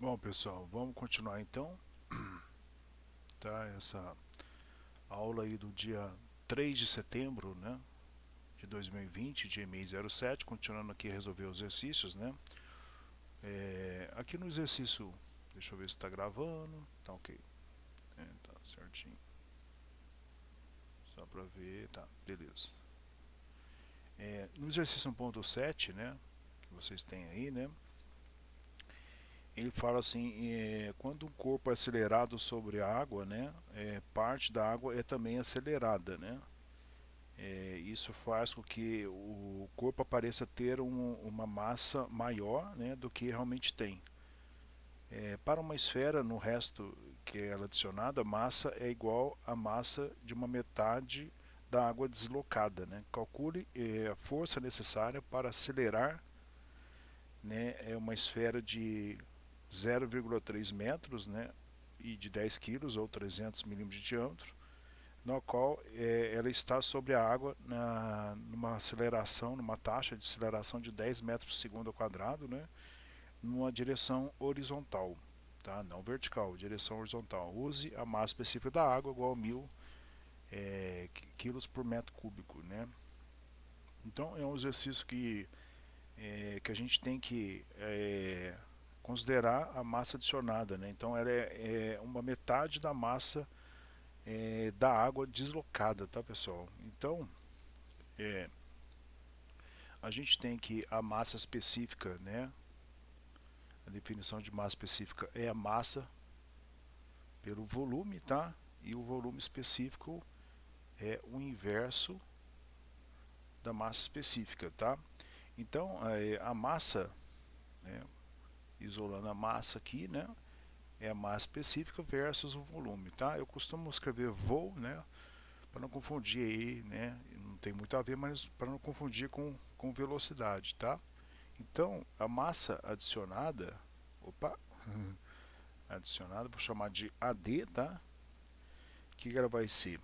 Bom, pessoal, vamos continuar então, tá? Essa aula aí do dia 3 de setembro, né, de 2020, de e-mail 07, continuando aqui a resolver os exercícios, né? Aqui no exercício, deixa eu ver se está gravando, tá ok, tá certinho, só para ver, tá, beleza. No exercício 1.7, né, que vocês têm aí, né, ele fala assim, quando um corpo é acelerado sobre a água, né, parte da água é também acelerada, né? Isso faz com que o corpo pareça ter uma massa maior, né, do que realmente tem. Para uma esfera, no resto que é adicionada, a massa é igual à massa de uma metade da água deslocada. Né? Calcule a força necessária para acelerar, né, uma esfera de 0,3 metros, né, e de 10 quilos ou 300 milímetros de diâmetro, no qual ela está sobre a água numa aceleração, numa taxa de aceleração de 10 metros por segundo ao quadrado, né, numa direção horizontal, tá? Não vertical, direção horizontal. Use a massa específica da água igual a 1000 quilos por metro cúbico, né? Então é um exercício que a gente tem que considerar a massa adicionada, né? Então ela é uma metade da massa da água deslocada, tá, pessoal? Então é, a gente tem que a massa específica, né? A definição de massa específica é a massa pelo volume, tá? E o volume específico é o inverso da massa específica, tá? Então a massa, né, isolando a massa aqui, né? É a massa específica versus o volume, tá? Eu costumo escrever vol, né? Para não confundir aí, né? Não tem muito a ver, mas para não confundir com velocidade, tá? Então, a massa adicionada, opa, adicionada, vou chamar de AD, tá? O que ela vai ser?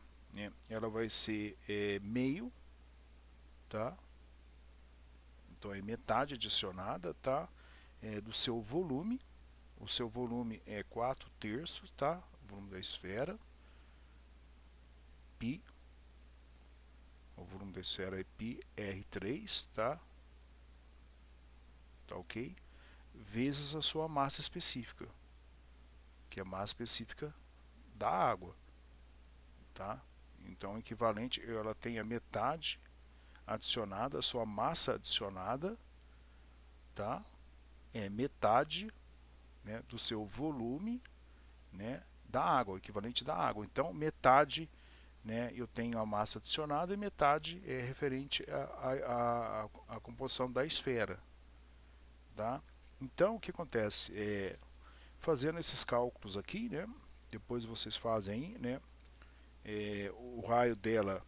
Ela vai ser meio, tá? Então é metade adicionada, tá? Do seu volume. O seu volume é 4 terços, tá? O volume da esfera. Pi, o volume da esfera é pi R3, tá? Tá ok? Vezes a sua massa específica, que é a massa específica da água, tá? Então, o equivalente, ela tem a metade adicionada, a sua massa adicionada, tá? É metade, né, do seu volume, né, da água, o equivalente da água. Então, metade, né, eu tenho a massa adicionada e metade é referente à composição da esfera, tá? Então, o que acontece? Fazendo esses cálculos aqui, né, depois vocês fazem, né, o raio dela,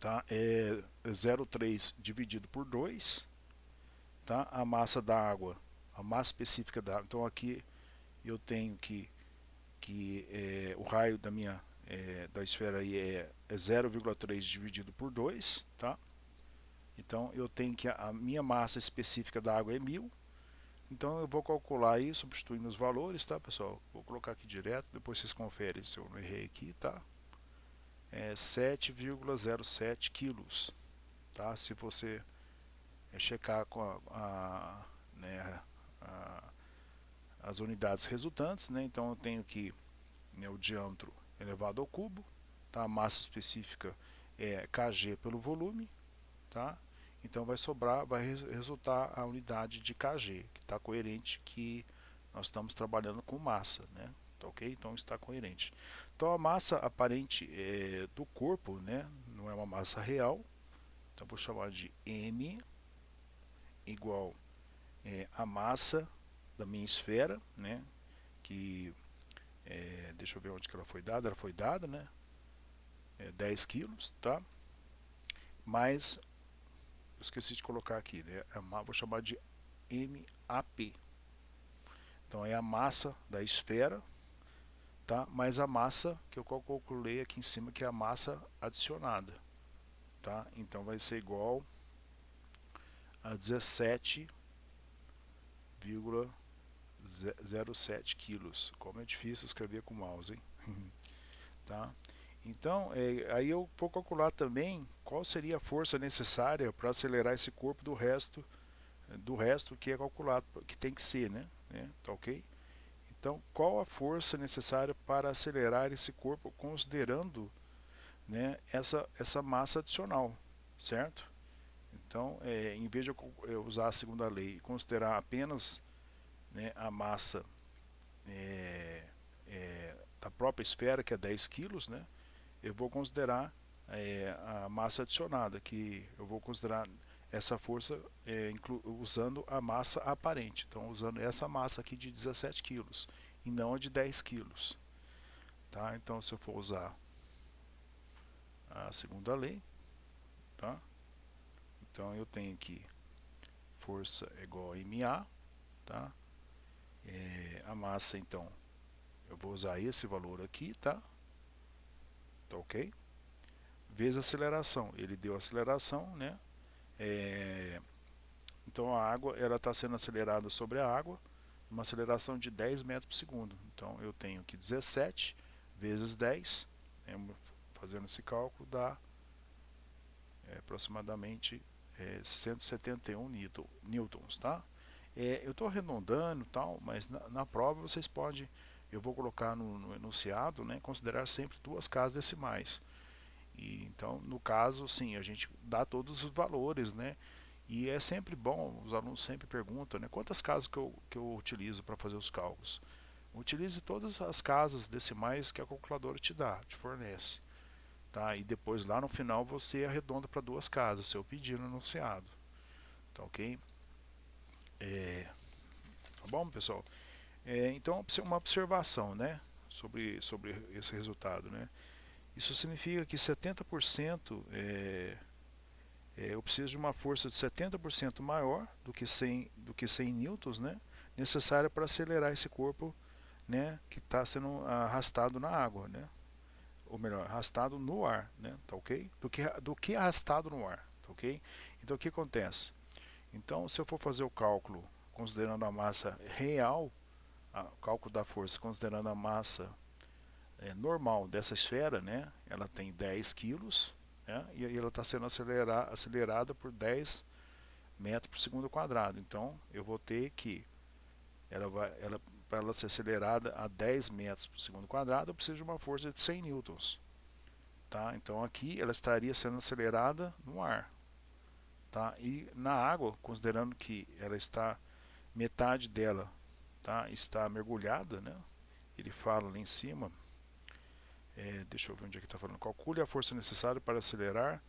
tá, é 0,3 dividido por 2, tá? A massa da água, a massa específica da água. Então aqui eu tenho que o raio da esfera aí é 0,3 dividido por 2, tá? Então eu tenho que a minha massa específica da água é 1000. Então eu vou calcular aí, substituindo os valores, tá, pessoal? Vou colocar aqui direto, depois vocês conferem se eu não errei aqui, tá? 7,07 quilos, tá? Se você checar com né, a, as unidades resultantes, né? Então eu tenho que, né, o diâmetro elevado ao cubo, tá? A massa específica é kg pelo volume, tá? Então vai sobrar, vai resultar a unidade de kg, que está coerente, que nós estamos trabalhando com massa, né? Tá ok? Então está coerente. Então a massa aparente do corpo, né, não é uma massa real, então vou chamar de m igual a massa da minha esfera, né, que deixa eu ver onde que ela foi dada, né, 10 quilos, tá? Mas eu esqueci de colocar aqui, né, vou chamar de MAP. Então é a massa da esfera, tá? Mais a massa que eu calculei aqui em cima, que é a massa adicionada, tá? Então vai ser igual a 17,07 0,7 quilos. Como é difícil escrever com mouse, hein? Tá? Então, aí eu vou calcular também qual seria a força necessária para acelerar esse corpo do resto que é calculado, que tem que ser, né? Tá ok? Então, qual a força necessária para acelerar esse corpo considerando, né, essa massa adicional, certo? Então, em vez de eu usar a segunda lei e considerar apenas, né, a massa da própria esfera, que é 10 quilos, né, eu vou considerar a massa adicionada, que eu vou considerar essa força usando a massa aparente. Então, usando essa massa aqui de 17 quilos e não a de 10 quilos. Tá? Então, se eu for usar a segunda lei, tá? Então, eu tenho aqui força é igual a MA, tá? A massa, então, eu vou usar esse valor aqui, tá? Tá ok? Vezes a aceleração. Ele deu aceleração, né? Então a água ela está sendo acelerada sobre a água, uma aceleração de 10 metros por segundo. Então eu tenho aqui 17 vezes 10, fazendo esse cálculo, dá aproximadamente 171 newtons, tá? Eu estou arredondando tal, mas na prova vocês podem, eu vou colocar no enunciado, né, considerar sempre duas casas decimais. E, então, no caso, sim, a gente dá todos os valores, né? E é sempre bom, os alunos sempre perguntam, né, quantas casas que eu utilizo para fazer os cálculos. Utilize todas as casas decimais que a calculadora te fornece. Tá? E depois lá no final você arredonda para duas casas, seu pedido no enunciado. Tá ok? Tá bom, pessoal? Então, uma observação, né, sobre esse resultado, né? Isso significa que 70% eu preciso de uma força de 70% maior do que 100 newtons, né, necessária para acelerar esse corpo, né, que está sendo arrastado na água, né, ou melhor, arrastado no ar, né, tá ok? Do que arrastado no ar, tá ok? Então o que acontece? Então, se eu for fazer o cálculo considerando a massa real, o cálculo da força considerando a massa normal dessa esfera, né, ela tem 10 quilos, né, e ela está sendo acelerada por 10 metros por segundo quadrado. Então eu vou ter que para ela ser acelerada a 10 metros por segundo quadrado, eu preciso de uma força de 100 newtons. Tá? Então aqui ela estaria sendo acelerada no ar. Tá? E na água, considerando que ela está, metade dela, tá, está mergulhada, né? Ele fala lá em cima, deixa eu ver onde é que está falando. Calcule a força necessária para acelerar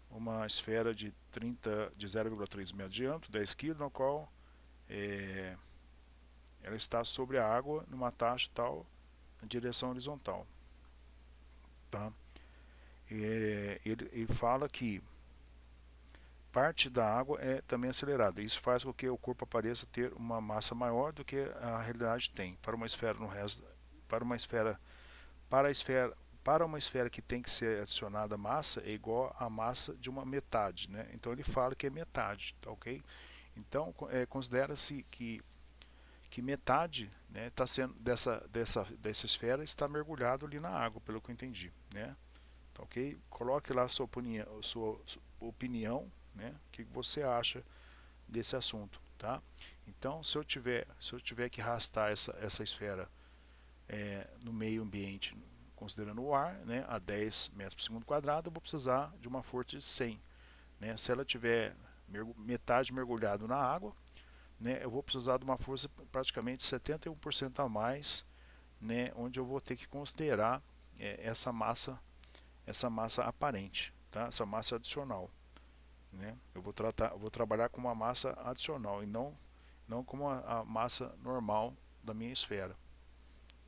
uma esfera de 0,3 metros de diâmetro, 10 kg, na qual ela está sobre a água numa taxa tal na direção horizontal. Tá? Ele fala que parte da água é também acelerada. Isso faz com que o corpo pareça ter uma massa maior do que a realidade tem. Para uma esfera no resto, para uma esfera, para a esfera, para uma esfera que tem que ser adicionada massa é igual a massa de uma metade, né? Então ele fala que é metade, tá ok? Então considera-se que metade, né, tá sendo dessa esfera está mergulhado ali na água, pelo que eu entendi, né? Tá ok? Coloque lá a sua opinião, né? O que você acha desse assunto, tá? Então, se eu tiver que arrastar essa esfera no meio ambiente, considerando o ar, né, a 10 metros por segundo quadrado, eu vou precisar de uma força de 100, né? Se ela tiver metade mergulhado na água, né, eu vou precisar de uma força praticamente 71% a mais, né, onde eu vou ter que considerar essa massa aparente, tá? Essa massa adicional, né? Eu vou trabalhar com uma massa adicional e não como a massa normal da minha esfera,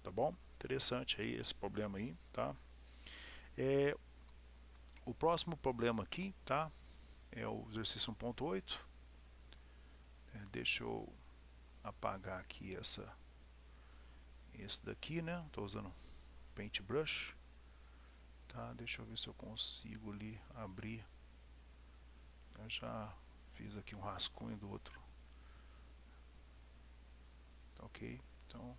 tá bom? Interessante aí esse problema aí, tá? O próximo problema aqui, tá? É o exercício 1.8. Deixa eu apagar aqui esse daqui, né? Estou usando Paintbrush, tá? Deixa eu ver se eu consigo ali abrir. Eu já fiz aqui um rascunho do outro. Então, ok? Então,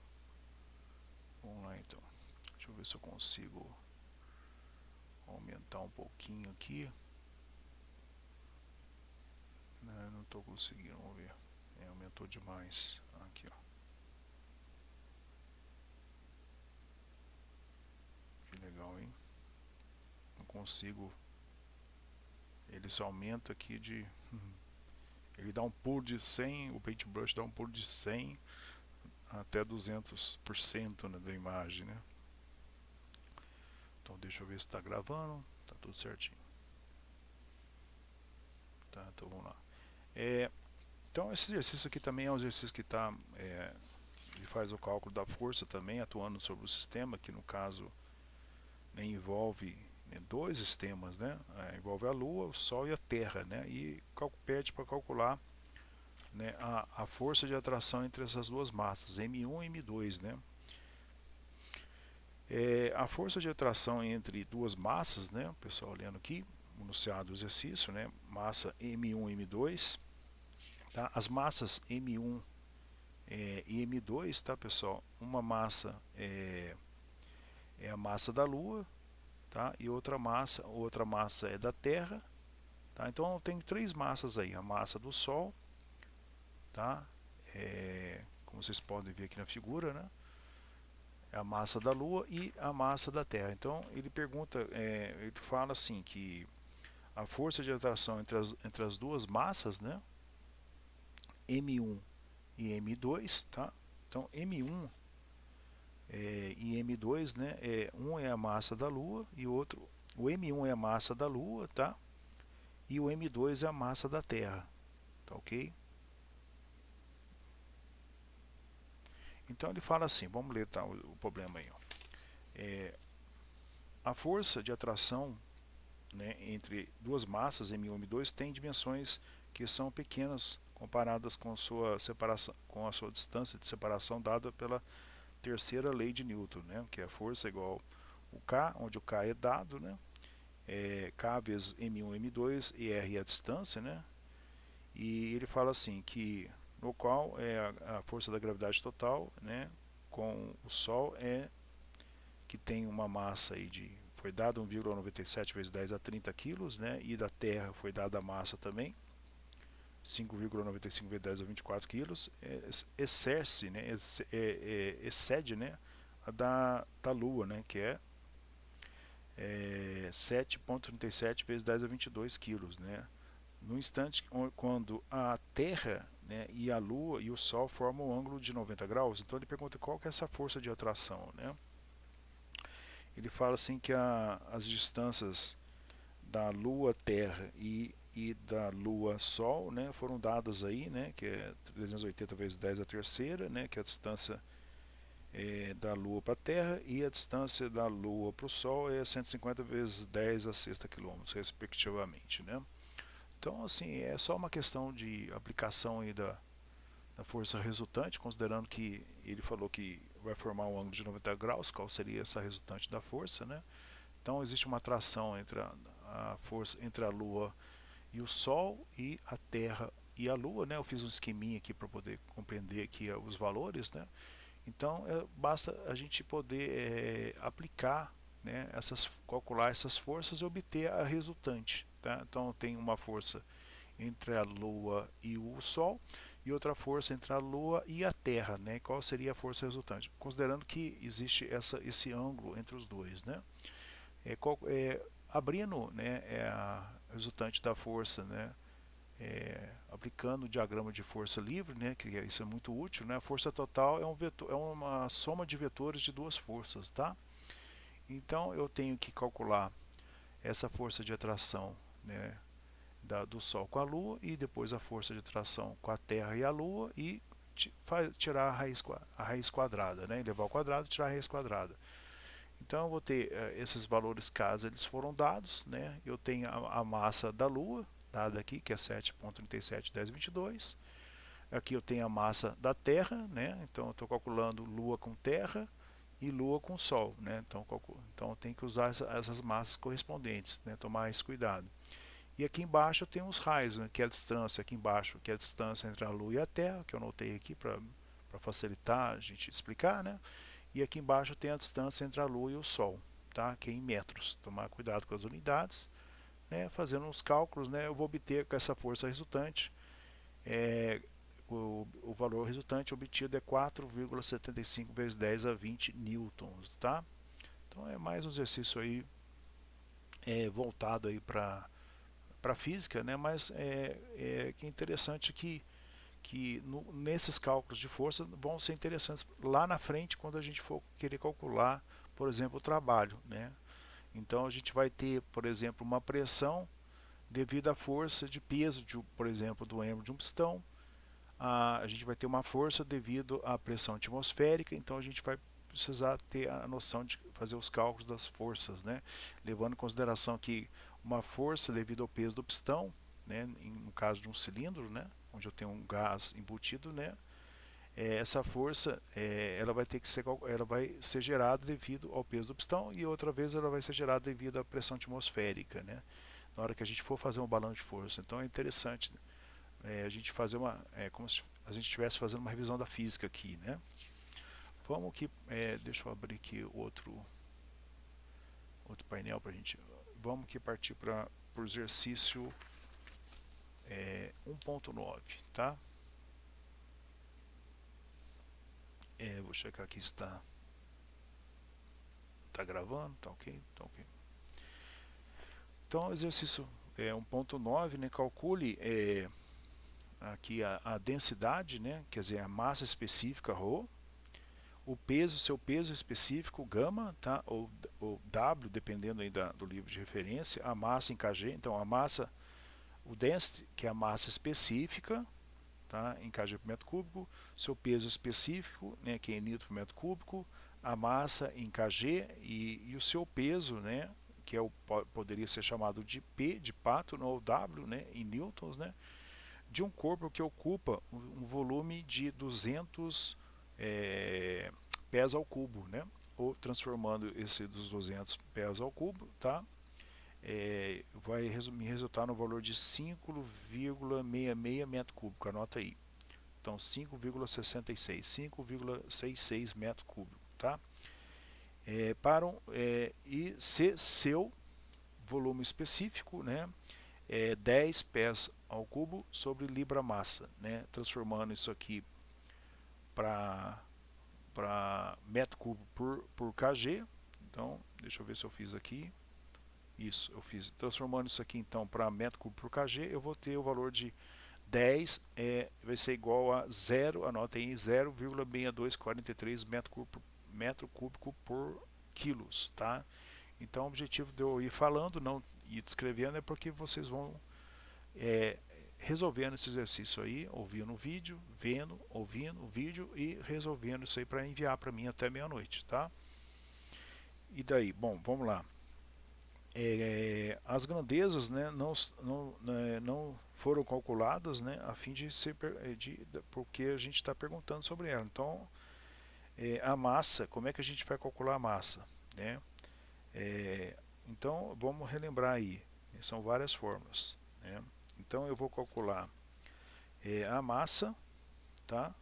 vamos lá então. Deixa eu ver se eu consigo aumentar um pouquinho aqui. Não estou conseguindo, vamos ver. Aumentou demais. Aqui, ó. Que legal, hein? Não consigo. Ele só aumenta aqui de... Ele dá um pulo de 100, o Paintbrush dá um pulo de 100 até 200%, né, da imagem, né? Então deixa eu ver se está gravando. Tá tudo certinho. Tá, então vamos lá. Então esse exercício aqui também é um exercício que tá, ele faz o cálculo da força também, atuando sobre o sistema, que no caso, né, envolve, né, dois sistemas, né? Envolve a Lua, o Sol e a Terra, né? E pede para calcular, né, a força de atração entre essas duas massas, M1 e M2, né? A força de atração entre duas massas, né, o pessoal olhando aqui, enunciado do exercício, né, massa M1 e M2, tá? As massas M1 e M2, tá, pessoal? Uma massa é a massa da Lua, tá? E outra massa é da Terra, tá? Então eu tenho três massas aí: a massa do Sol, tá? Como vocês podem ver aqui na figura, né? A massa da Lua e a massa da Terra. Então ele pergunta, ele fala assim que a força de atração entre as duas massas, né, M1 e M2, tá? Então M1 e M2, né, um é a massa da Lua e o M1 é a massa da Lua, tá? E o M2 é a massa da Terra, tá, ok? Então ele fala assim, vamos ler, tá, o problema aí, ó. A força de atração, né, entre duas massas M1 e M2 tem dimensões que são pequenas comparadas com a sua distância de separação dada pela terceira lei de Newton, né, que é a força igual o K, onde o K é dado, né, K vezes M1 M2 e R é a distância, né, e ele fala assim que no qual a força da gravidade total, né, com o Sol que tem uma massa aí foi dado 1,97 vezes 10 a 30 quilos, né? E da Terra foi dada a massa também, 5,95 vezes 10 a 24 quilos, excede, né, a da Lua, né, que é 7,37 vezes 10 a 22 quilos, né? No instante quando a Terra, né, e a Lua e o Sol formam um ângulo de 90 graus, então ele pergunta qual que é essa força de atração, né? Ele fala assim que as distâncias da Lua Terra e da Lua Sol, né, foram dadas aí, né, que é 380 vezes 10 a terceira, né, que é a distância da Lua para a Terra, e a distância da Lua para o Sol é 150 vezes 10 a sexta quilômetros, respectivamente, né. Então, assim, é só uma questão de aplicação aí da força resultante, considerando que ele falou que vai formar um ângulo de 90 graus, qual seria essa resultante da força, né? Então existe uma atração entre a força entre a Lua e o Sol e a Terra e a Lua, né? Eu fiz um esqueminha aqui para poder compreender aqui os valores, né? Então basta a gente poder aplicar, né, calcular essas forças e obter a resultante, tá? Então tem uma força entre a Lua e o Sol e outra força entre a Lua e a Terra, né? Qual seria a força resultante? Considerando que existe esse ângulo entre os dois, né? Abrindo, né, a resultante da força, né? Aplicando o diagrama de força livre, né? Que isso é muito útil, né? A força total é uma soma de vetores de duas forças, tá? Então eu tenho que calcular essa força de atração, né, do Sol com a Lua, e depois a força de atração com a Terra e a Lua, e tirar a raiz quadrada, né? Elevar ao quadrado e tirar a raiz quadrada. Então eu vou ter esses valores caso eles foram dados, né? Eu tenho a massa da Lua, dada aqui, que é 7,371022. Aqui eu tenho a massa da Terra, né? Então eu estou calculando Lua com Terra e Lua com Sol, né? Então eu tenho que usar essas massas correspondentes, né? Tomar esse cuidado. E aqui embaixo eu tenho os raios, né, que é a distância aqui embaixo, que é a distância entre a Lua e a Terra, que eu anotei aqui para facilitar a gente explicar, né? E aqui embaixo tem a distância entre a Lua e o Sol, tá? Que é em metros. Tomar cuidado com as unidades, né? Fazendo os cálculos, né? Eu vou obter com essa força resultante, o valor resultante obtido é 4,75 vezes 10 a 20 newtons, tá? Então é mais um exercício aí voltado aí para física, né? Mas que é interessante que nesses cálculos de força vão ser interessantes lá na frente quando a gente for querer calcular, por exemplo, o trabalho, né? Então a gente vai ter, por exemplo, uma pressão devido à força de peso, por exemplo, do êmbolo de um pistão. A gente vai ter uma força devido à pressão atmosférica, então a gente vai precisar ter a noção de fazer os cálculos das forças, né? Levando em consideração que uma força devido ao peso do pistão, né, no caso de um cilindro, né, onde eu tenho um gás embutido, né, essa força ela vai ter que ser, ela vai ser gerada devido ao peso do pistão e outra vez ela vai ser gerada devido à pressão atmosférica, né, na hora que a gente for fazer um balanço de força. Então é interessante a gente fazer como se a gente estivesse fazendo uma revisão da física aqui, né. Vamos que deixa eu abrir aqui outro painel para a gente. Vamos que partir para o exercício 1.9, tá? Vou checar aqui se está gravando, tá ok? Tá ok. Então, exercício 1.9, né? Calcule aqui a densidade, né? Quer dizer, a massa específica ρ, o peso, seu peso específico γ, tá? Ou W, dependendo aí do livro de referência, a massa em kg. Então, a massa, o density, que é a massa específica, tá? Em kg por metro cúbico, seu peso específico, né, que é em newton por metro cúbico, a massa em kg e o seu peso, né, que poderia ser chamado de P de pato, ou W, né, em newtons, né, de um corpo que ocupa um volume de 200 pés ao cubo, né, ou transformando esse dos 200 pés ao cubo, tá? Vai me resultar no valor de 5,66 metro cúbico, anota aí. Então 5,66 metro cúbico, tá? E se seu volume específico, né, 10 pés ao cubo sobre libra massa, né, transformando isso aqui para metro cubo por kg. Então deixa eu ver se eu fiz aqui. Isso, eu fiz. Transformando isso aqui então para metro cubo por kg, eu vou ter o valor de 10 vai ser igual a 0, anotem aí, 0,6243 metro cúbico por quilos, tá? Então o objetivo de eu ir falando, não ir descrevendo, é porque vocês vão resolvendo esse exercício aí, ouvindo o vídeo, vendo, ouvindo o vídeo e resolvendo isso aí para enviar para mim até meia-noite, tá? E daí, bom, vamos lá. As grandezas, né, não foram calculadas, né, a fim de ser porque a gente está perguntando sobre ela. Então, a massa, como é que a gente vai calcular a massa, né? Então, vamos relembrar aí, são várias fórmulas, né? Então, eu vou calcular a massa, tá?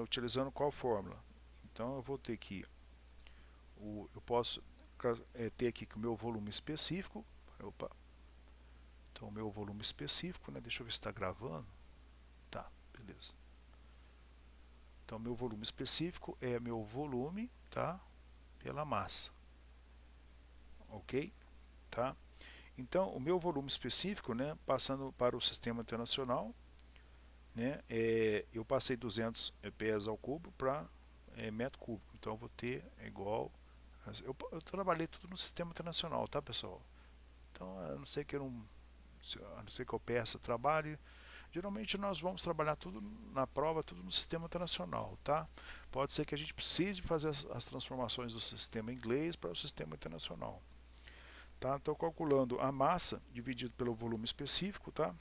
Utilizando qual fórmula? Então, eu vou ter que eu posso ter aqui que o meu volume específico. Opa. Então, o meu volume específico, né? Deixa eu ver se está gravando. Tá, beleza. Então, meu volume específico é meu volume, tá? Pela massa. Ok? Tá? Então, o meu volume específico, né? Passando para o sistema internacional, né? Eu passei 200 pés ao cubo para metro cúbico. Então, eu vou ter igual. Eu trabalhei tudo no sistema internacional, tá, pessoal? Então, a não ser que eu peça trabalhe, geralmente nós vamos trabalhar tudo na prova, tudo no sistema internacional, tá? Pode ser que a gente precise fazer as transformações do sistema inglês para o sistema internacional, tá? Então, calculando a massa dividido pelo volume específico, tá?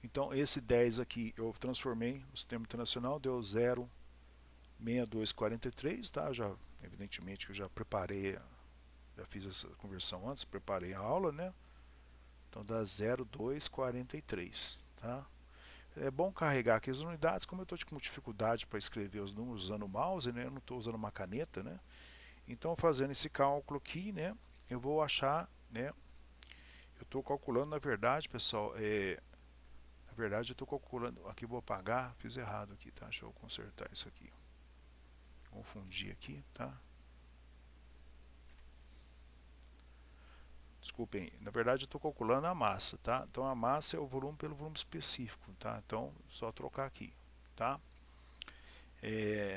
Então, esse 10 aqui eu transformei no sistema internacional, deu 0,6243, tá? Evidentemente que eu já preparei, já fiz essa conversão antes, preparei a aula, né? Então dá 0,243, tá? É bom carregar aqui as unidades. Como eu estou com dificuldade para escrever os números usando o mouse, né, eu não estou usando uma caneta, né, então fazendo esse cálculo aqui, né, eu vou achar, né, eu estou calculando, na verdade, pessoal, na verdade eu estou calculando, aqui vou apagar, fiz errado aqui, tá, deixa eu consertar isso aqui, confundi aqui, tá, desculpem, na verdade eu estou calculando a massa, tá, então a massa é o volume pelo volume específico, tá, então só trocar aqui, tá.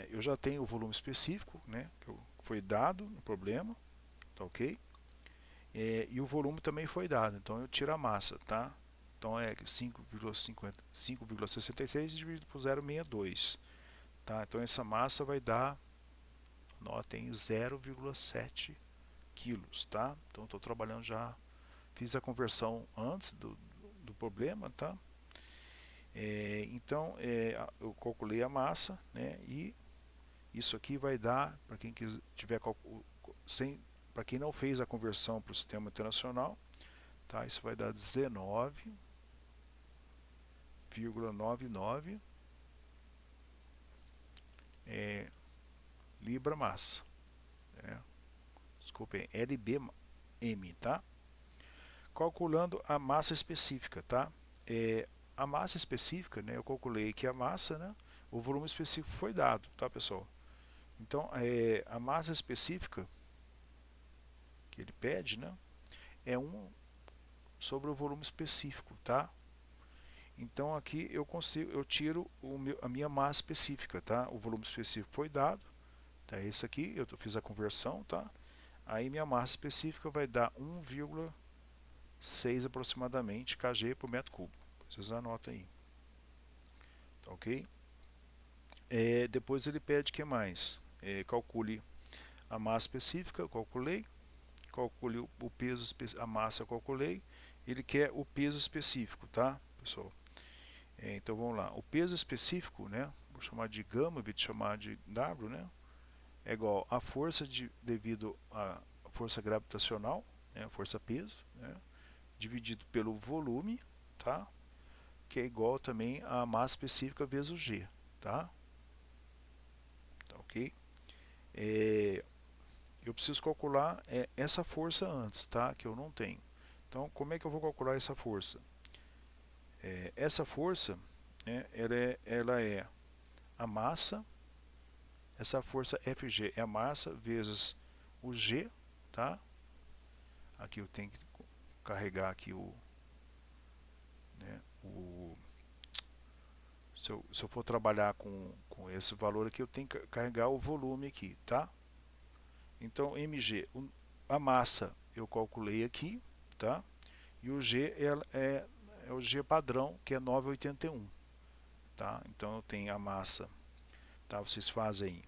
Eu já tenho o volume específico, né, que foi dado no problema, tá ok? E o volume também foi dado, então eu tiro a massa, tá? Então é 5,66 dividido por 0,62, tá? Então essa massa vai dar, notem, 0,7 quilos, tá? Então estou trabalhando já, fiz a conversão antes do problema, tá? Então eu calculei a massa, né? E isso aqui vai dar, para quem tiver sem, para quem não fez a conversão para o sistema internacional, tá? Isso vai dar 19,99 libra massa. Desculpem, LBM, tá? Calculando a massa específica, tá? A massa específica, né? Eu calculei que a massa, né? O volume específico foi dado, tá, pessoal? Então, a massa específica que ele pede, né? É 1 sobre o volume específico, tá? Então aqui eu tiro a minha massa específica, tá? O volume específico foi dado, tá? Esse aqui eu fiz a conversão, tá? Aí minha massa específica vai dar 1,6 aproximadamente kg por metro cúbico. Vocês anotam aí, tá ok? Depois ele pede que mais? Calcule a massa específica, eu calculei. Calcule o peso, a massa eu calculei. Ele quer o peso específico, tá, pessoal? Então vamos lá, o peso específico, né, vou chamar de gama, vou chamar de W, né, é igual a força devido à força gravitacional, né, força peso, né, dividido pelo volume, tá, que é igual também a massa específica vezes o G, tá, tá ok? Eu preciso calcular essa força antes, tá, que eu não tenho. Então como é que eu vou calcular essa força? Essa força, né, ela é a massa, essa força Fg é a massa vezes o G, tá? Aqui eu tenho que carregar aqui né, se eu for trabalhar com esse valor aqui, eu tenho que carregar o volume aqui, tá? Então Mg, a massa eu calculei aqui, tá? E o G é o G padrão, que é 981, tá? Então eu tenho a massa, tá? Vocês fazem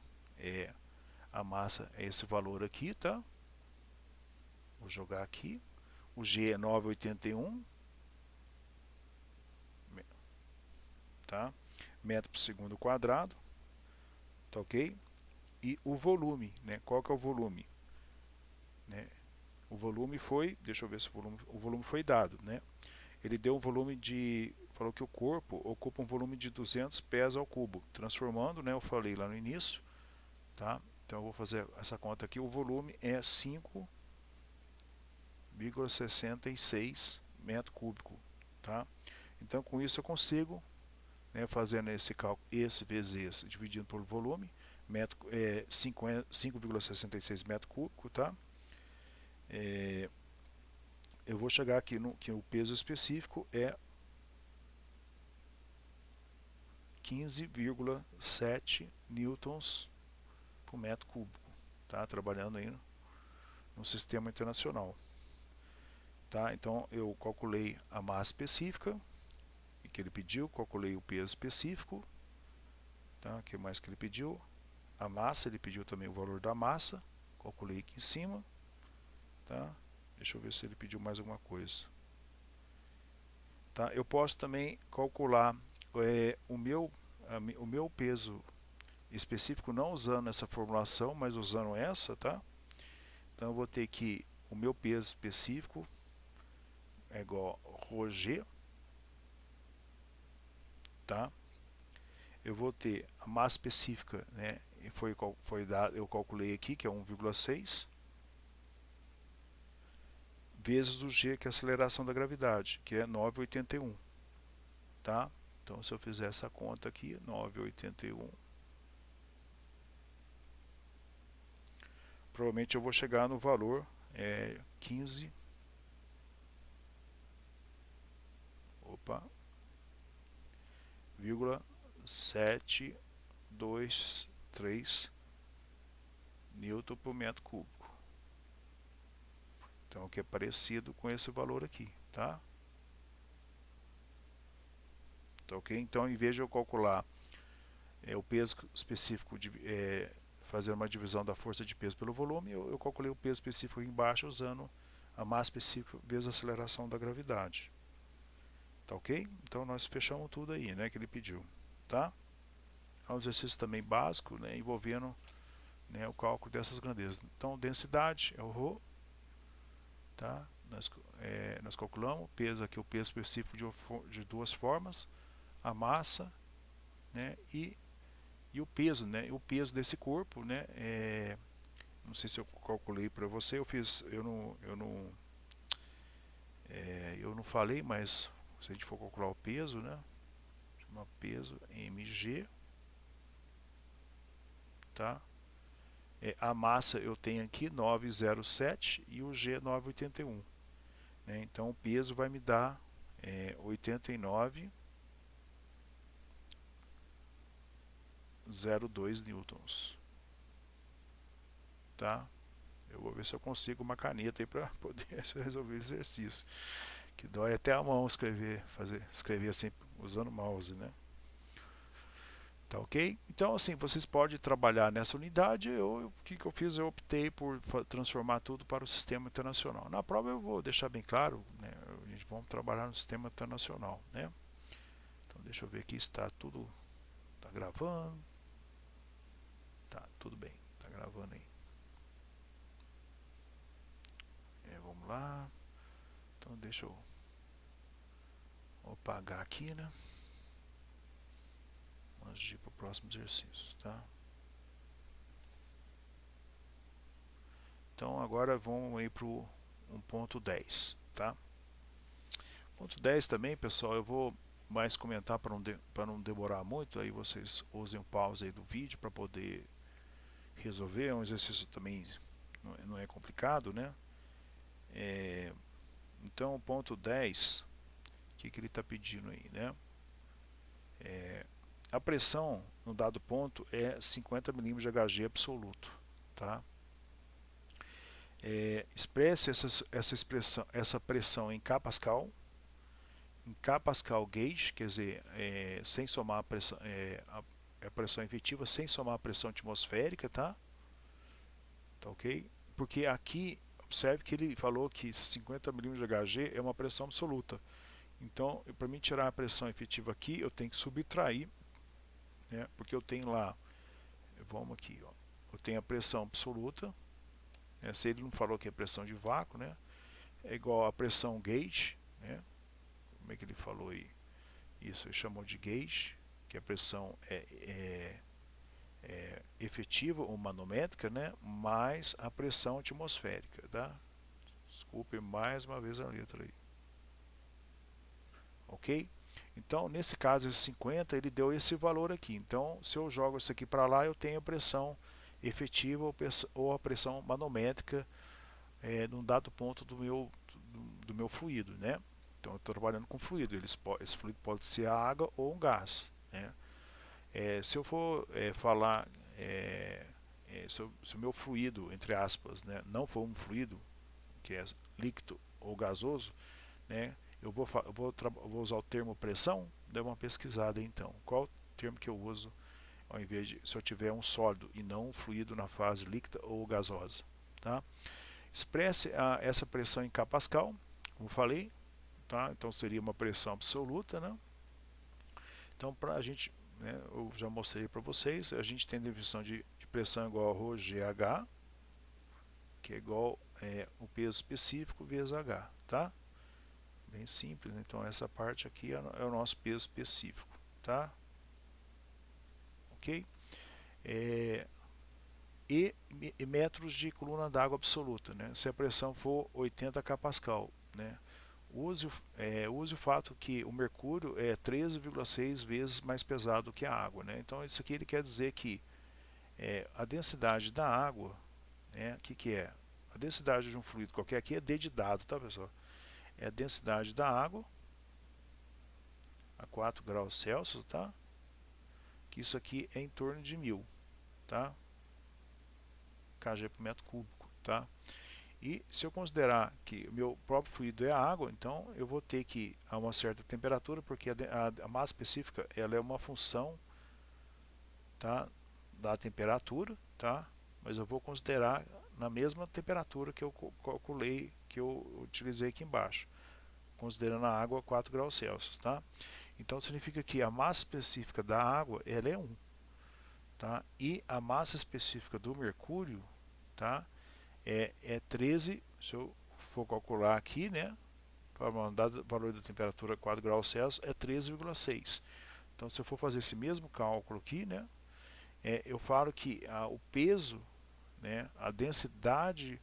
a massa é esse valor aqui, tá? Vou jogar aqui. O G é 981, tá? Metro por segundo quadrado, tá ok? E o volume, né? Qual que é o volume? Né? O volume foi, deixa eu ver se o volume foi dado, né? Ele deu um volume falou que o corpo ocupa um volume de 200 pés ao cubo, transformando, né? Eu falei lá no início, tá? Então eu vou fazer essa conta aqui. O volume é 5,66 metro cúbico, tá? Então com isso eu consigo, né, fazendo esse cálculo, esse vezes esse, dividindo por volume, 5,66 metro cúbico, tá? Eu vou chegar aqui que o peso específico é 15,7 newtons por metro cúbico, tá? Trabalhando aí no sistema internacional, tá? Então eu calculei a massa específica que ele pediu, calculei o peso específico, tá? O que mais que ele pediu? A massa, ele pediu também o valor da massa, calculei aqui em cima, tá? Deixa eu ver se ele pediu mais alguma coisa, tá? Eu posso também calcular o meu peso específico, não usando essa formulação, mas usando essa, tá? Então eu vou ter que o meu peso específico é igual a ρg, tá? Eu vou ter a massa específica, né? Foi dado, eu calculei aqui que é 1,6 vezes o g, que é a aceleração da gravidade, que é 9,81, tá? Então, se eu fizer essa conta aqui, 9,81, provavelmente eu vou chegar no valor 15, opa, 723 Newton por metro cúbico. Então, que é parecido com esse valor aqui, tá? Tá ok? Então, em vez de eu calcular o peso específico, fazer uma divisão da força de peso pelo volume, eu calculei o peso específico aqui embaixo usando a massa específica vezes a aceleração da gravidade. Tá ok? Então, nós fechamos tudo aí, né, que ele pediu, tá? É um exercício também básico, né, envolvendo, né, o cálculo dessas grandezas. Então, densidade é o ρ, tá? Nós calculamos o peso aqui, o peso específico de duas formas, a massa, né, e o peso, né? O peso desse corpo, né? Não sei se eu calculei para você, eu não falei, mas se a gente for calcular o peso, né? Chama peso mg, tá? A massa eu tenho aqui 907 e o g 981, né? Então o peso vai me dar 89,02 newtons, tá? Eu vou ver se eu consigo uma caneta aí para poder resolver o exercício, que dói até a mão escrever assim usando o mouse, né? Tá ok? Então, assim, vocês podem trabalhar nessa unidade. O que eu fiz? Eu optei por transformar tudo para o sistema internacional. Na prova eu vou deixar bem claro, né? A gente vamos trabalhar no sistema internacional, né? Então, deixa eu ver aqui, está tudo, tá gravando, tá tudo bem, tá gravando aí. Vamos lá. Então, deixa eu apagar aqui, né? Antes de ir para o próximo exercício, tá? Então agora vamos aí para o 1.10, tá? Ponto 10 também, pessoal, eu vou mais comentar para não demorar muito, aí vocês usem o pause aí do vídeo para poder resolver. É um exercício também, não é complicado, né? Então o ponto 10, o que ele está pedindo aí, né? A pressão no dado ponto é 50 milímetros de Hg absoluto, tá? Expresse essa pressão em kPa, em kPa gauge, quer dizer, sem somar a pressão efetiva, sem somar a pressão atmosférica, tá? Tá ok? Porque aqui, observe que ele falou que 50 milímetros de Hg é uma pressão absoluta. Então, para mim tirar a pressão efetiva aqui, eu tenho que subtrair, né? Porque eu tenho lá, vamos aqui, ó, eu tenho a pressão absoluta, né? Se ele não falou que é pressão de vácuo, né? É igual a pressão gauge, né? Como é que ele falou aí? Isso, ele chamou de gauge, que a pressão é efetiva ou manométrica, né? Mais a pressão atmosférica, tá? Desculpe mais uma vez a letra aí. Ok? Então, nesse caso, esse 50, ele deu esse valor aqui. Então, se eu jogo isso aqui para lá, eu tenho a pressão efetiva ou a pressão manométrica num dado ponto do meu fluido, né? Então, eu estou trabalhando com fluido. Esse fluido pode ser a água ou um gás, né? Se eu for falar, se o meu fluido, entre aspas, né, não for um fluido, que é líquido ou gasoso, né, eu vou usar o termo pressão. Dê uma pesquisada então. Qual o termo que eu uso ao invés de, se eu tiver um sólido e não um fluido na fase líquida ou gasosa, tá? Expresse essa pressão em kPa, como falei, tá? Então seria uma pressão absoluta, né? Então, para a gente, né, eu já mostrei para vocês, a gente tem definição de pressão igual a ρgh, que é igual o peso específico vezes h, tá? Bem simples, né? Então essa parte aqui é o nosso peso específico, tá? Ok? E metros de coluna d'água absoluta, né? Se a pressão for 80 kPa, né? Use o fato que o mercúrio é 13,6 vezes mais pesado que a água, né? Então isso aqui ele quer dizer que a densidade da água, né? O que é? A densidade de um fluido qualquer aqui é D de dado, tá, pessoal? É a densidade da água a 4 graus Celsius, tá? Que isso aqui é em torno de 1000, tá? kg por metro cúbico, tá? E se eu considerar que o meu próprio fluido é a água, então eu vou ter que ir a uma certa temperatura, porque a massa específica ela é uma função, tá, da temperatura, tá? Mas eu vou considerar na mesma temperatura que eu calculei, que eu utilizei aqui embaixo, considerando a água a 4 graus Celsius, tá? Então significa que a massa específica da água ela é 1, tá? E a massa específica do mercúrio, tá, é 13, se eu for calcular aqui, né, para mandar o valor da temperatura 4 graus Celsius, é 13,6. Então, se eu for fazer esse mesmo cálculo aqui, né, eu falo que o peso, né, a densidade,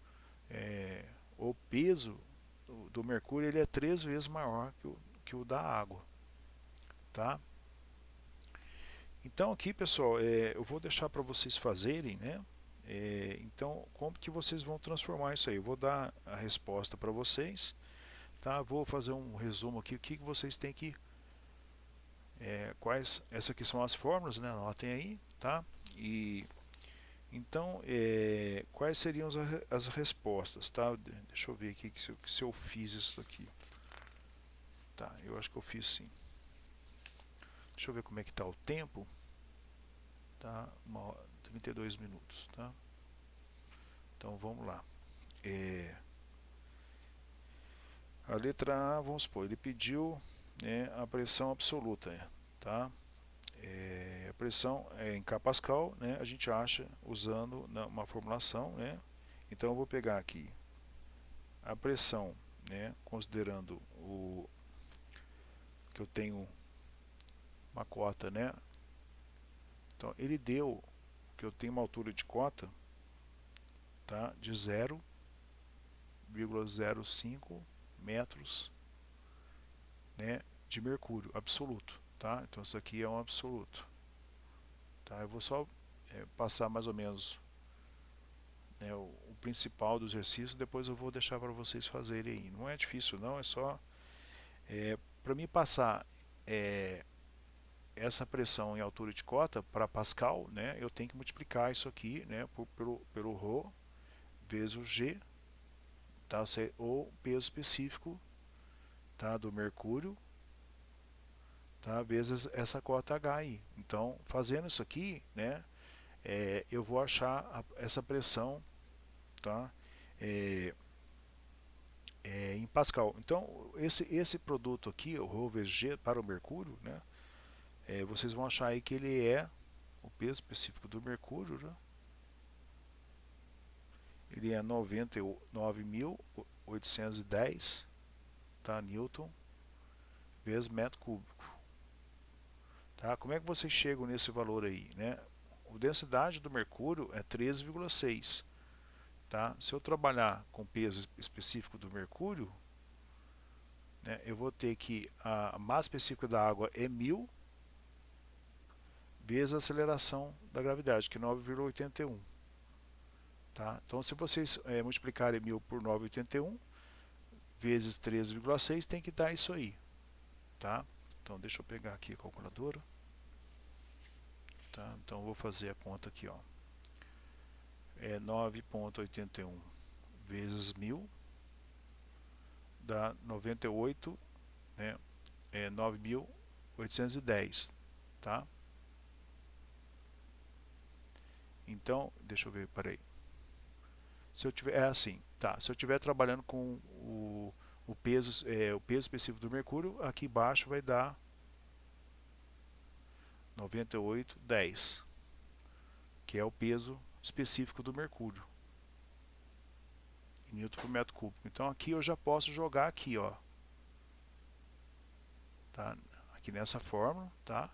o peso do mercúrio, ele é 3 vezes maior que o da água, tá? Então aqui, pessoal, eu vou deixar para vocês fazerem, né? Então, como que vocês vão transformar isso aí? Eu vou dar a resposta para vocês, tá? Vou fazer um resumo aqui, o que vocês têm que, essas aqui são as fórmulas, né? Anotem aí, tá? E então, quais seriam as respostas, tá? Deixa eu ver aqui se eu fiz isso aqui. Tá, eu acho que eu fiz sim. Deixa eu ver como é que está o tempo. Tá, 32 minutos, tá? Então vamos lá. A letra A, vamos supor, ele pediu, né, a pressão absoluta, tá? A pressão em kPa, né, a gente acha usando uma formulação, né? Então eu vou pegar aqui a pressão, né, considerando que eu tenho uma cota, né? Então ele deu que eu tenho uma altura de cota, tá, de 0,05 metros, né, de mercúrio absoluto, tá? Então isso aqui é um absoluto, tá? Eu vou só passar mais ou menos, né, o principal do exercício, depois eu vou deixar para vocês fazerem aí. Não é difícil não, é só para mim passar essa pressão em altura de cota para Pascal, né? Eu tenho que multiplicar isso aqui, né, pelo ρ vezes o G, tá? O peso específico, tá, do mercúrio, tá, vezes essa cota H aí. Então, fazendo isso aqui, né, eu vou achar essa pressão, tá, em Pascal. Então, esse produto aqui, o ρ vezes G para o mercúrio, né, vocês vão achar aí que ele é o peso específico do mercúrio, né, ele é 99.810, tá, Newton vezes metro cúbico. Tá? Como é que vocês chegam nesse valor aí, né? A densidade do mercúrio é 13,6. Tá? Se eu trabalhar com peso específico do mercúrio, né, eu vou ter que a massa específica da água é 1000 vezes a aceleração da gravidade, que é 9,81. Tá? Então, se vocês multiplicarem 1000 por 9,81 vezes 13,6, tem que dar isso aí. Tá? Então, deixa eu pegar aqui a calculadora. Tá? Então, eu vou fazer a conta aqui, ó. 9,81 vezes 1000 dá 98, né? 9.810, tá? Então, deixa eu ver, peraí. Se eu tiver, assim, tá? Se eu estiver trabalhando com o peso específico do mercúrio, aqui embaixo vai dar 98,10, que é o peso específico do mercúrio em Newton por metro cúbico. Então aqui eu já posso jogar aqui, ó, tá? Aqui nessa fórmula, tá?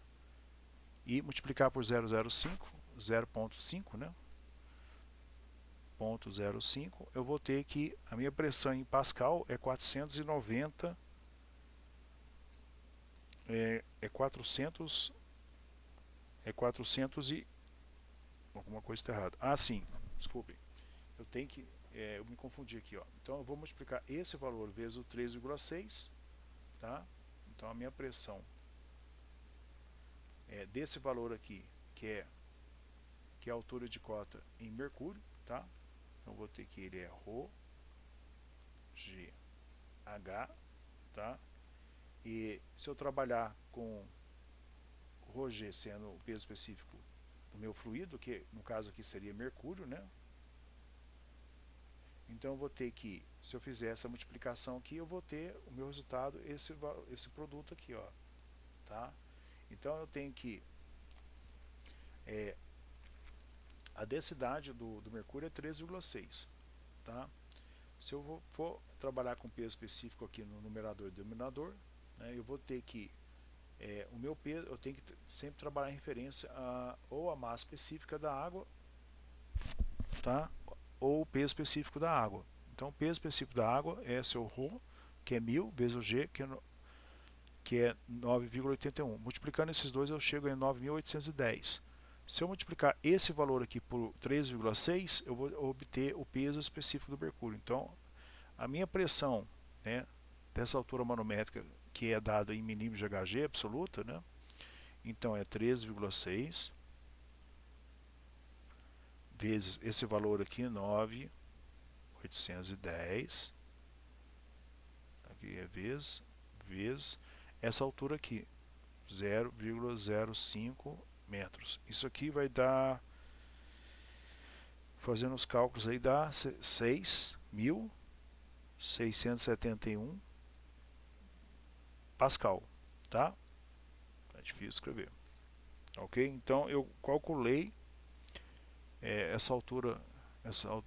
e multiplicar por 0,05, né? 0,05, eu vou ter que a minha pressão em Pascal é 490, é 400 e alguma coisa está errada. Ah, sim, desculpe. Eu tenho que eu me confundi aqui, ó. Então eu vou multiplicar esse valor vezes o 3,6, tá? Então a minha pressão é desse valor aqui, que é a altura de cota em mercúrio, tá? Então vou ter que ele é ρ g h, tá? E se eu trabalhar com ρg sendo o peso específico do meu fluido, que no caso aqui seria mercúrio, né? Então eu vou ter que, se eu fizer essa multiplicação aqui, eu vou ter o meu resultado, esse produto aqui, ó, tá? Então eu tenho que a densidade do mercúrio é 3,6, tá? Se eu for trabalhar com peso específico aqui no numerador e denominador, né, eu vou ter que o meu peso, eu tenho que sempre trabalhar em referência ou a massa específica da água, tá? Ou o peso específico da água. Então o peso específico da água é seu ρ, que é 1000, vezes o G, que é 9,81. Multiplicando esses dois eu chego em 9.810. Se eu multiplicar esse valor aqui por 3,6, eu vou obter o peso específico do mercúrio. Então a minha pressão, né, dessa altura manométrica, que é dada em milímetros de Hg absoluta, né? Então é 3,6 vezes esse valor aqui, 9.810, aqui é vezes essa altura aqui, 0,05 metros. Isso aqui vai dar, fazendo os cálculos aí, dá 6.671 Pascal, tá? É difícil escrever. Ok? Então eu calculei essa altura,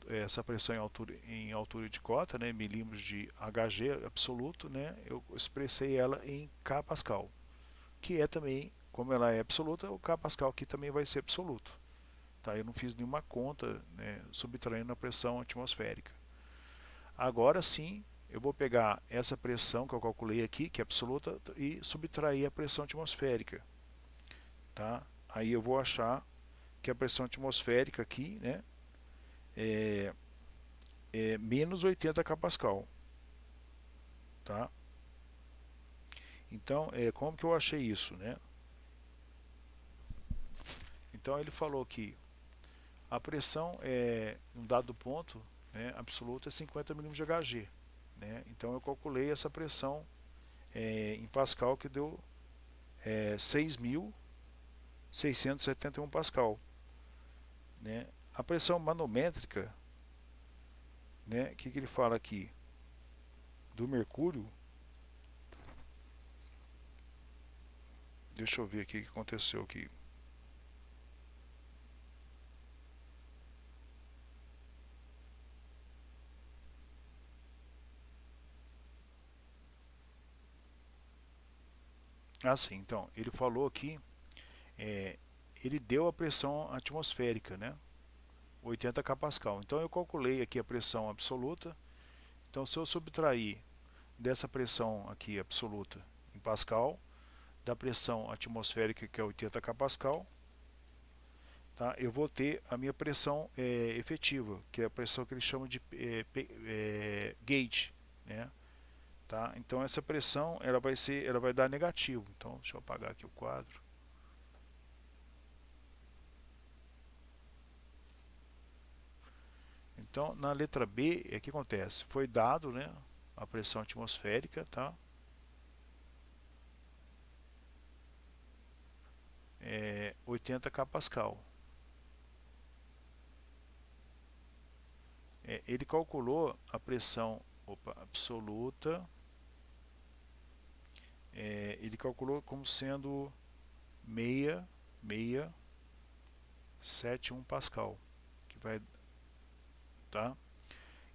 essa pressão em altura de cota, né, milímetros de Hg absoluto, né, eu expressei ela em K Pascal, que é também, como ela é absoluta, o K Pascal aqui também vai ser absoluto. Tá? Eu não fiz nenhuma conta, né, subtraindo a pressão atmosférica. Agora sim, eu vou pegar essa pressão que eu calculei aqui, que é absoluta, e subtrair a pressão atmosférica. Tá? Aí eu vou achar que a pressão atmosférica aqui, né, é menos 80 kPa. Tá? Então, como que eu achei isso? Né? Então ele falou que a pressão em um dado ponto, né, absoluta é 50 milímetros de Hg. Né? Então eu calculei essa pressão em Pascal, que deu 6.671 Pascal. Né? A pressão manométrica, né, que ele fala aqui do mercúrio, deixa eu ver aqui o que aconteceu aqui. Assim, então, ele falou aqui, ele deu a pressão atmosférica, né? 80 kPa. Então eu calculei aqui a pressão absoluta. Então se eu subtrair dessa pressão aqui absoluta em Pascal, da pressão atmosférica, que é 80 kPa, tá? Eu vou ter a minha pressão efetiva, que é a pressão que eles chamam de gauge, né? Tá? Então essa pressão ela vai dar negativo. Então deixa eu apagar aqui o quadro. Então na letra B, o que acontece? Foi dado, né, a pressão atmosférica, tá? 80 kPa. Ele calculou a pressão absoluta, ele calculou como sendo 6.671 Pascal, que vai, tá?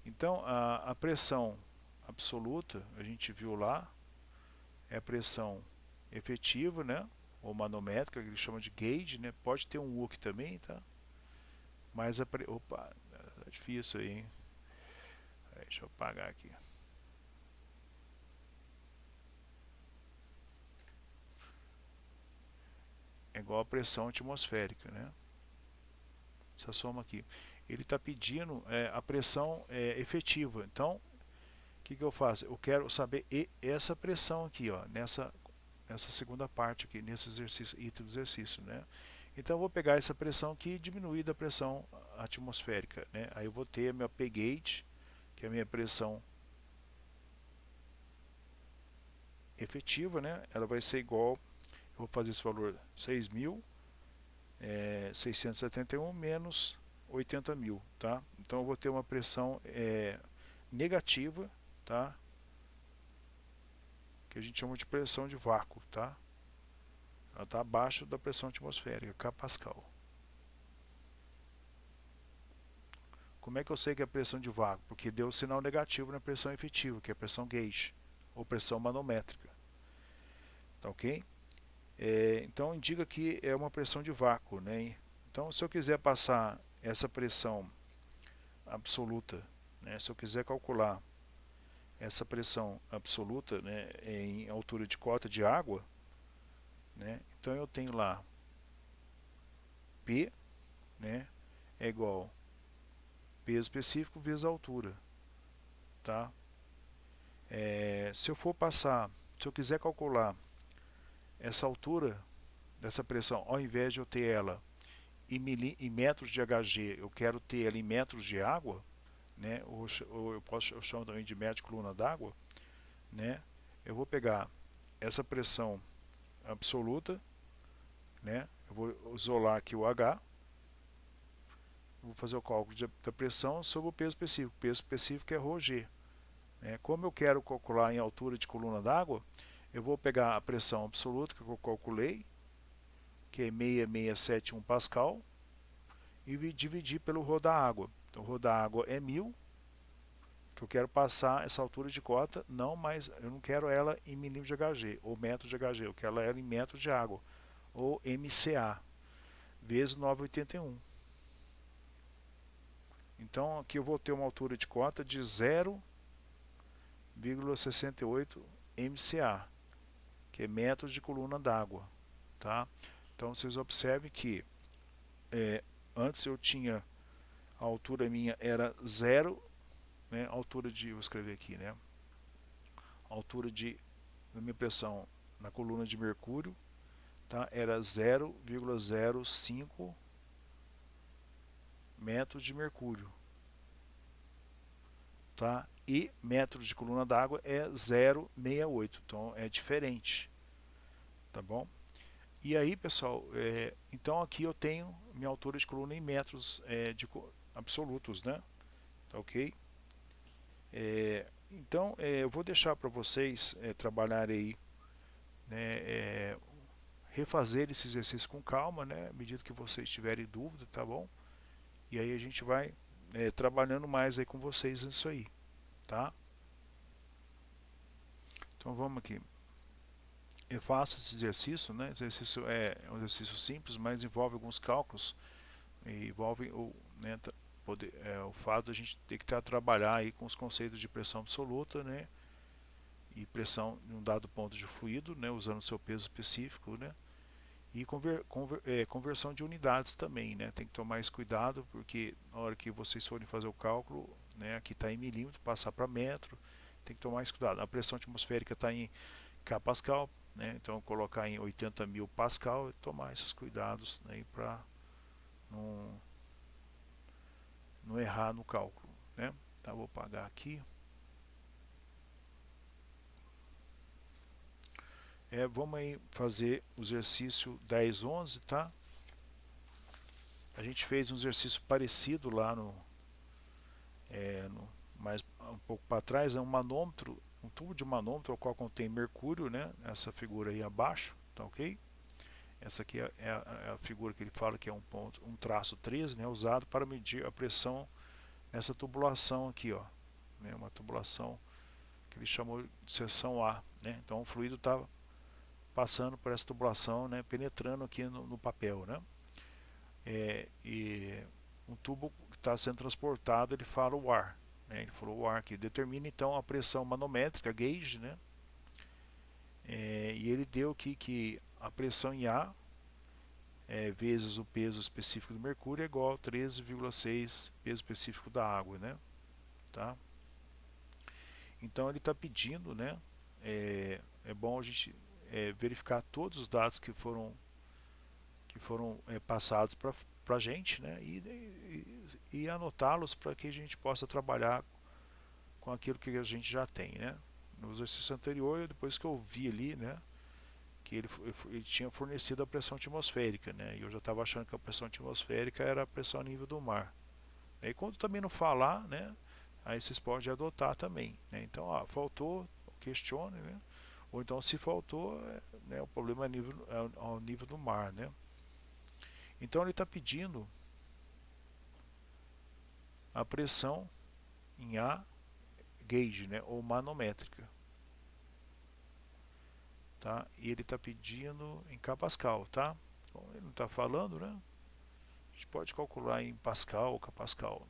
Então a pressão absoluta, a gente viu lá, é a pressão efetiva, né? ou manométrica, que ele chama de gauge, né? Pode ter um UC também, tá? Mas opa, tá difícil aí, hein? Deixa eu apagar aqui. É igual a pressão atmosférica, né? Essa soma aqui. Ele está pedindo a pressão efetiva. Então, o que eu faço? Eu quero saber essa pressão aqui, ó, nessa segunda parte aqui, nesse exercício, item do exercício, né? Então eu vou pegar essa pressão aqui e diminuir da pressão atmosférica, né? Aí eu vou ter a minha P gauge, que é a minha pressão efetiva, né? Ela vai ser igual, eu vou fazer esse valor 6.671 menos 80.000, tá? Então eu vou ter uma pressão negativa, tá? Que a gente chama de pressão de vácuo, tá? Ela está abaixo da pressão atmosférica, kPa. Como é que eu sei que é pressão de vácuo? Porque deu sinal negativo na pressão efetiva, que é a pressão gauge, ou pressão manométrica. Tá ok? Então indica que é uma pressão de vácuo, né? Então se eu quiser passar essa pressão absoluta, né? Se eu quiser calcular essa pressão absoluta, né, em altura de cota de água, né? Então eu tenho lá P, né, é igual peso específico vezes a altura, tá? Se eu quiser calcular essa altura dessa pressão, ao invés de eu ter ela em metros de Hg, eu quero ter ela em metros de água, né? Ou eu chamo também de metro de coluna d'água, né? Eu vou pegar essa pressão absoluta, né? Eu vou isolar aqui o H, vou fazer o cálculo da pressão sobre o peso específico. O peso específico é ρg. Como eu quero calcular em altura de coluna d'água, eu vou pegar a pressão absoluta que eu calculei, que é 6.671 Pascal, e dividir pelo ρ da água. Então, o ρ da água é 1.000, que eu quero passar essa altura de cota, eu não quero ela em milímetros de Hg, ou metros de Hg, eu quero ela em metros de água, ou MCA, vezes 981. Então, aqui eu vou ter uma altura de cota de 0,68 MCA, que é metros de coluna d'água, tá? Então vocês observem que antes eu tinha a altura minha era 0, né? Vou escrever aqui, né? A altura da minha pressão na coluna de mercúrio, tá? Era 0,05 metros de mercúrio, tá? E metros de coluna d'água é 0,68, então é diferente, tá bom? E aí, pessoal, então aqui eu tenho minha altura de coluna em metros absolutos, né? Tá ok? Então, eu vou deixar para vocês trabalharem aí, né, refazer esse exercício com calma, né? À medida que vocês tiverem dúvida, tá bom? E aí a gente vai trabalhando mais aí com vocês nisso aí, tá? Então vamos aqui. Eu faço esse exercício, né? Esse exercício é um exercício simples, mas envolve alguns cálculos, e envolve né, o fato de a gente ter que trabalhar aí com os conceitos de pressão absoluta, né? E pressão em um dado ponto de fluido, né? Usando o seu peso específico, né? E conversão de unidades também, né? Tem que tomar esse cuidado, porque na hora que vocês forem fazer o cálculo, né? Aqui está em milímetro, passar para metro, tem que tomar esse cuidado. A pressão atmosférica está em kPa, né? Então colocar em 80.000 Pascal e tomar esses cuidados, né? Para não errar no cálculo, né? Tá, vou apagar aqui. Vamos aí fazer o exercício 10-11, tá? A gente fez um exercício parecido lá mais um pouco para trás, é um manômetro, um tubo de manômetro ao qual contém mercúrio, né? Essa figura aí abaixo, tá ok? Essa aqui é a figura que ele fala que é um traço 13, né? Usado para medir a pressão nessa tubulação aqui, ó, né? Uma tubulação que ele chamou de seção A, né? Então o fluido estava passando por essa tubulação, né, penetrando aqui no papel, né? E um tubo que está sendo transportado, ele fala o ar, né? Ele falou o ar que determina então a pressão manométrica, gauge, né? E ele deu aqui que a pressão em A vezes o peso específico do mercúrio é igual a 13,6 peso específico da água, né? Tá? Então ele está pedindo, né? É bom a gente verificar todos os dados que foram passados para a gente, né? E anotá-los para que a gente possa trabalhar com aquilo que a gente já tem, né? No exercício anterior, depois que eu vi ali, né, que ele tinha fornecido a pressão atmosférica, né? E eu já estava achando que a pressão atmosférica era a pressão a nível do mar. E quando também não falar, né, aí vocês podem adotar também, né? Então, faltou, questione, né? Ou então, se faltou, né, o problema ao nível do mar, né? Então, ele está pedindo a pressão em A gauge, né, ou manométrica, tá? E ele está pedindo em K Pascal, tá? Bom, ele não está falando, né? A gente pode calcular em Pascal ou K Pascal,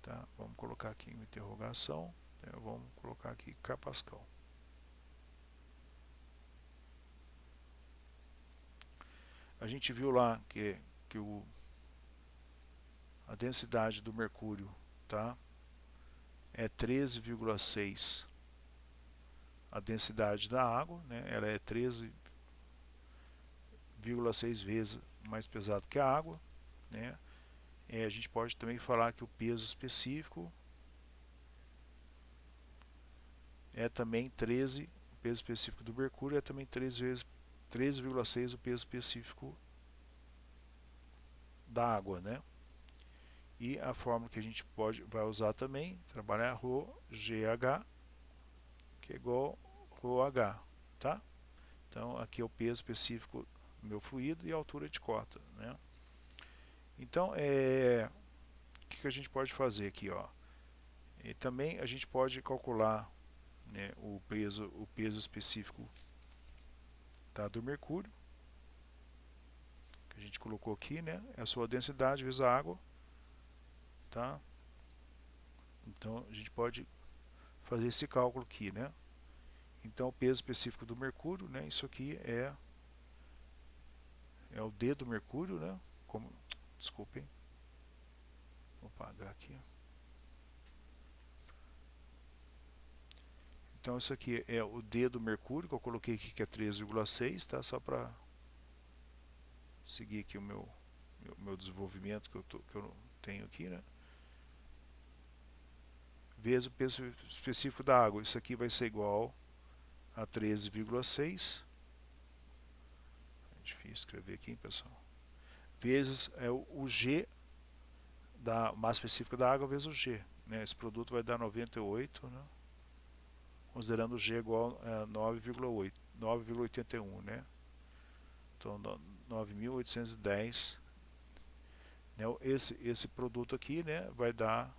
tá? Vamos colocar aqui em interrogação, né? Vamos colocar aqui K Pascal. A gente viu lá que a densidade do mercúrio, tá, é 13,6 a densidade da água, né? Ela é 13,6 vezes mais pesado que a água, né? A gente pode também falar que o peso específico é também 13, o peso específico do mercúrio é também 13,6 o peso específico da água, né? E a fórmula que a gente vai usar também, trabalhar ρGH, que é igual a ρH, tá? Então aqui é o peso específico do meu fluido e a altura de cota, né? Então, o que a gente pode fazer aqui, ó? Também a gente pode calcular, né, o peso específico, tá, do mercúrio, que a gente colocou aqui, né? É a sua densidade vezes a água, tá? Então a gente pode fazer esse cálculo aqui, né? Então o peso específico do mercúrio, né? Isso aqui é o D do mercúrio, né? Desculpem, vou apagar aqui. Então isso aqui é o D do mercúrio, que eu coloquei aqui, que é 3,6, tá? Só para seguir aqui o meu desenvolvimento que eu tenho aqui, né? Vezes o peso específico da água. Isso aqui vai ser igual a 13,6. É difícil escrever aqui, hein, pessoal? Vezes o G da massa específica da água vezes o G, né? Esse produto vai dar 98, né? Considerando o G igual a 9,81, né? Então 9.810, né? Esse produto aqui, né, vai dar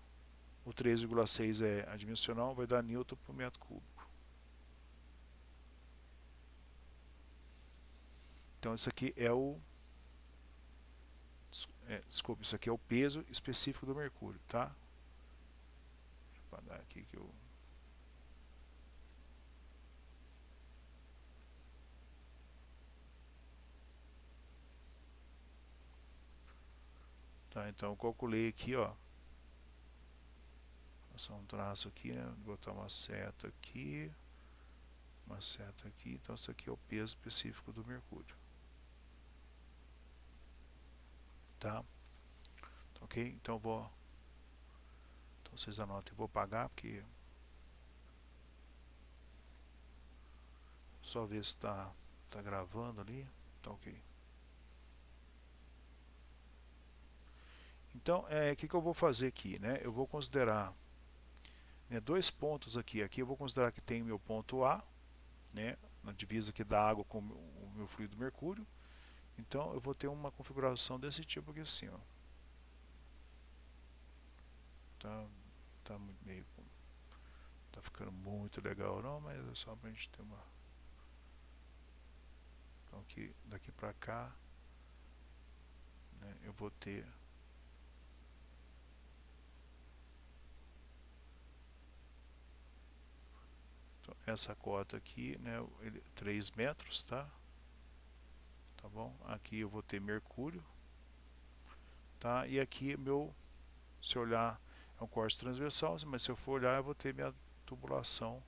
o 3,6 é adimensional, vai dar newton por metro cúbico. Então isso aqui é desculpe, isso aqui é o peso específico do mercúrio, tá? Deixa eu apagar aqui que eu... Tá, então eu calculei aqui, ó. Vou passar um traço aqui, né? Vou botar uma seta aqui. Uma seta aqui. Então isso aqui é o peso específico do mercúrio. Tá? Ok? Então vou... Então vocês anotem, eu vou apagar porque... Só ver se tá gravando ali. Tá ok. Então, o que eu vou fazer aqui, né? Eu vou considerar, né, dois pontos aqui. Aqui eu vou considerar que tem o meu ponto A, né, na divisa aqui da água com o meu fluido mercúrio. Então eu vou ter uma configuração desse tipo aqui assim, ó. Tá meio... Tá ficando muito legal não, mas é só pra gente ter uma... Então aqui, daqui para cá, né, eu vou ter então, essa cota aqui, né, 3 metros, tá? Tá bom? Aqui eu vou ter mercúrio, tá? E aqui se eu olhar, é um corte transversal, mas se eu for olhar, eu vou ter minha tubulação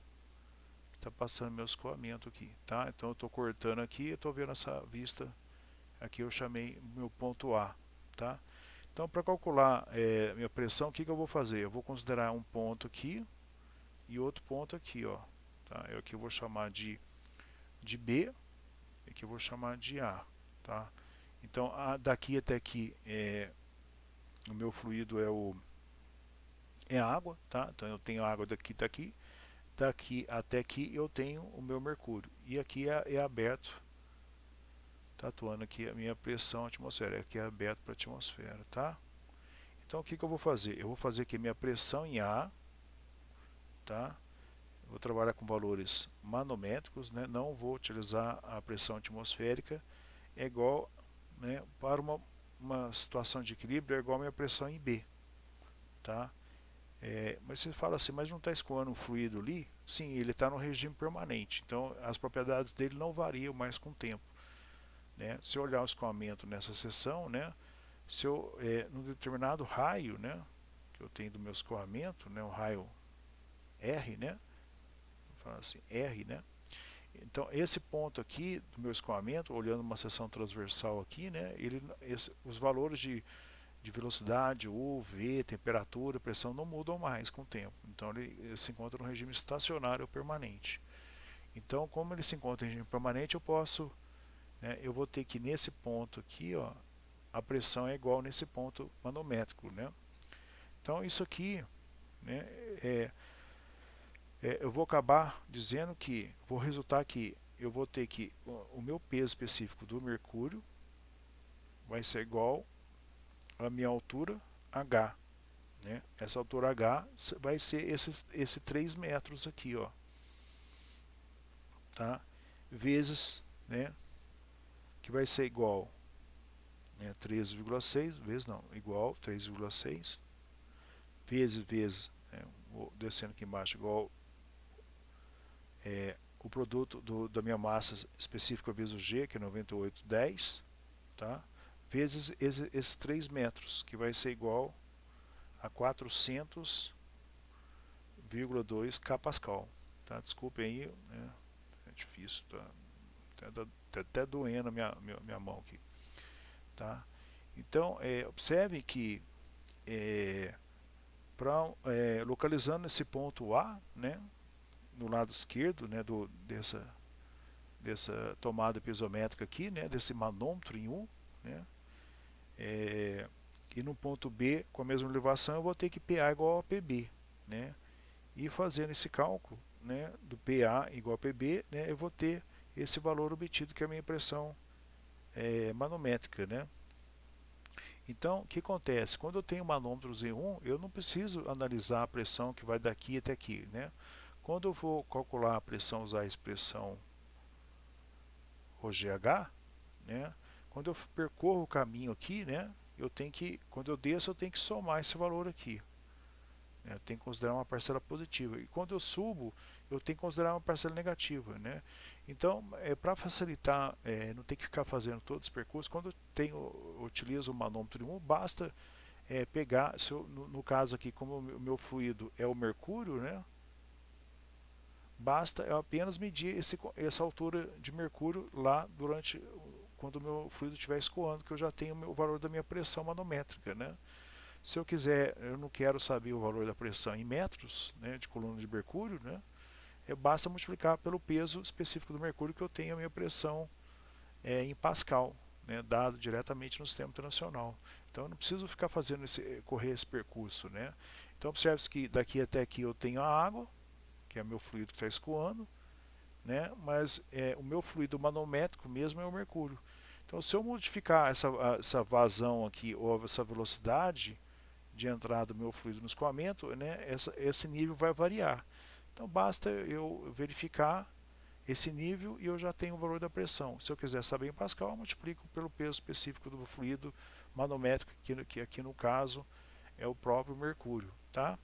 que está passando meu escoamento aqui, tá? Então eu estou cortando aqui, eu estou vendo essa vista, aqui eu chamei meu ponto A, tá? Então para calcular minha pressão, o que eu vou fazer? Eu vou considerar um ponto aqui e outro ponto aqui, ó, tá? Eu aqui vou chamar de B, e aqui eu vou chamar de A, tá? Então daqui até aqui o meu fluido é água, tá? Então eu tenho água daqui até aqui, daqui até aqui eu tenho o meu mercúrio, e aqui é aberto, tá atuando aqui a minha pressão atmosférica, aqui é aberto para a atmosfera, tá? Então o que eu vou fazer? Eu vou fazer aqui minha pressão em A, tá? Eu vou trabalhar com valores manométricos, né? Não vou utilizar a pressão atmosférica, é igual, né, para uma situação de equilíbrio, é igual a minha pressão em B, tá? Mas você fala assim, mas não está escoando um fluido ali? Sim, ele está no regime permanente, então as propriedades dele não variam mais com o tempo, né? Se eu olhar o escoamento nessa seção, né, se eu, num determinado raio, né, que eu tenho do meu escoamento, né, um raio R, né, vou falar assim, R, né, então esse ponto aqui do meu escoamento, olhando uma seção transversal aqui, né, os valores de velocidade, U, V, temperatura, pressão não mudam mais com o tempo. Então ele se encontra no regime estacionário ou permanente. Então, como ele se encontra em regime permanente, eu vou ter que nesse ponto aqui, ó, a pressão é igual nesse ponto manométrico, né? Então isso aqui, né, eu vou acabar dizendo que vou resultar que eu vou ter que o meu peso específico do mercúrio vai ser igual à minha altura H, né? Essa altura H vai ser esse 3 metros aqui, ó, tá? Vezes, né, que vai ser igual, né, 13,6 vezes não, igual 3,6 vezes, né, vou descendo aqui embaixo, igual o produto da minha massa específica vezes o G, que é 98,10, tá? Vezes esses 3 metros, que vai ser igual a 400,2 kPa, tá? Desculpe aí, né? É difícil, tá? Até doendo a minha mão aqui, tá? Então, observe que localizando esse ponto A, né, no lado esquerdo, né, dessa tomada piezométrica aqui, né, desse manômetro em 1, né, e no ponto B, com a mesma elevação, eu vou ter que PA igual a PB, né, e fazendo esse cálculo, né, do PA igual a PB, né, eu vou ter esse valor obtido, que é a minha pressão manométrica, né. Então, o que acontece? Quando eu tenho manômetros em 1, eu não preciso analisar a pressão que vai daqui até aqui, né. Quando eu vou calcular a pressão, usar a expressão ρGH, né, quando eu percorro o caminho aqui, né, quando eu desço, eu tenho que somar esse valor aqui, né, eu tenho que considerar uma parcela positiva, e quando eu subo, eu tenho que considerar uma parcela negativa, né. Então, para facilitar, não ter que ficar fazendo todos os percursos, quando eu utilizo o manômetro em 1, basta pegar, no caso aqui, como o meu fluido é o mercúrio, né, basta eu apenas medir essa altura de mercúrio lá quando o meu fluido estiver escoando, que eu já tenho o valor da minha pressão manométrica, né? Se eu quiser, eu não quero saber o valor da pressão em metros, né, de coluna de mercúrio, né? Basta multiplicar pelo peso específico do mercúrio, que eu tenho a minha pressão em Pascal, né, dado diretamente no sistema internacional. Então eu não preciso ficar correr esse percurso, né? Então observe que daqui até aqui eu tenho a água, que é meu fluido que está escoando, né? Mas o meu fluido manométrico mesmo é o mercúrio. Então, se eu modificar essa vazão aqui, ou essa velocidade de entrada do meu fluido no escoamento, né, esse nível vai variar. Então, basta eu verificar esse nível e eu já tenho o valor da pressão. Se eu quiser saber em Pascal, eu multiplico pelo peso específico do fluido manométrico, que aqui no caso é o próprio mercúrio, tá?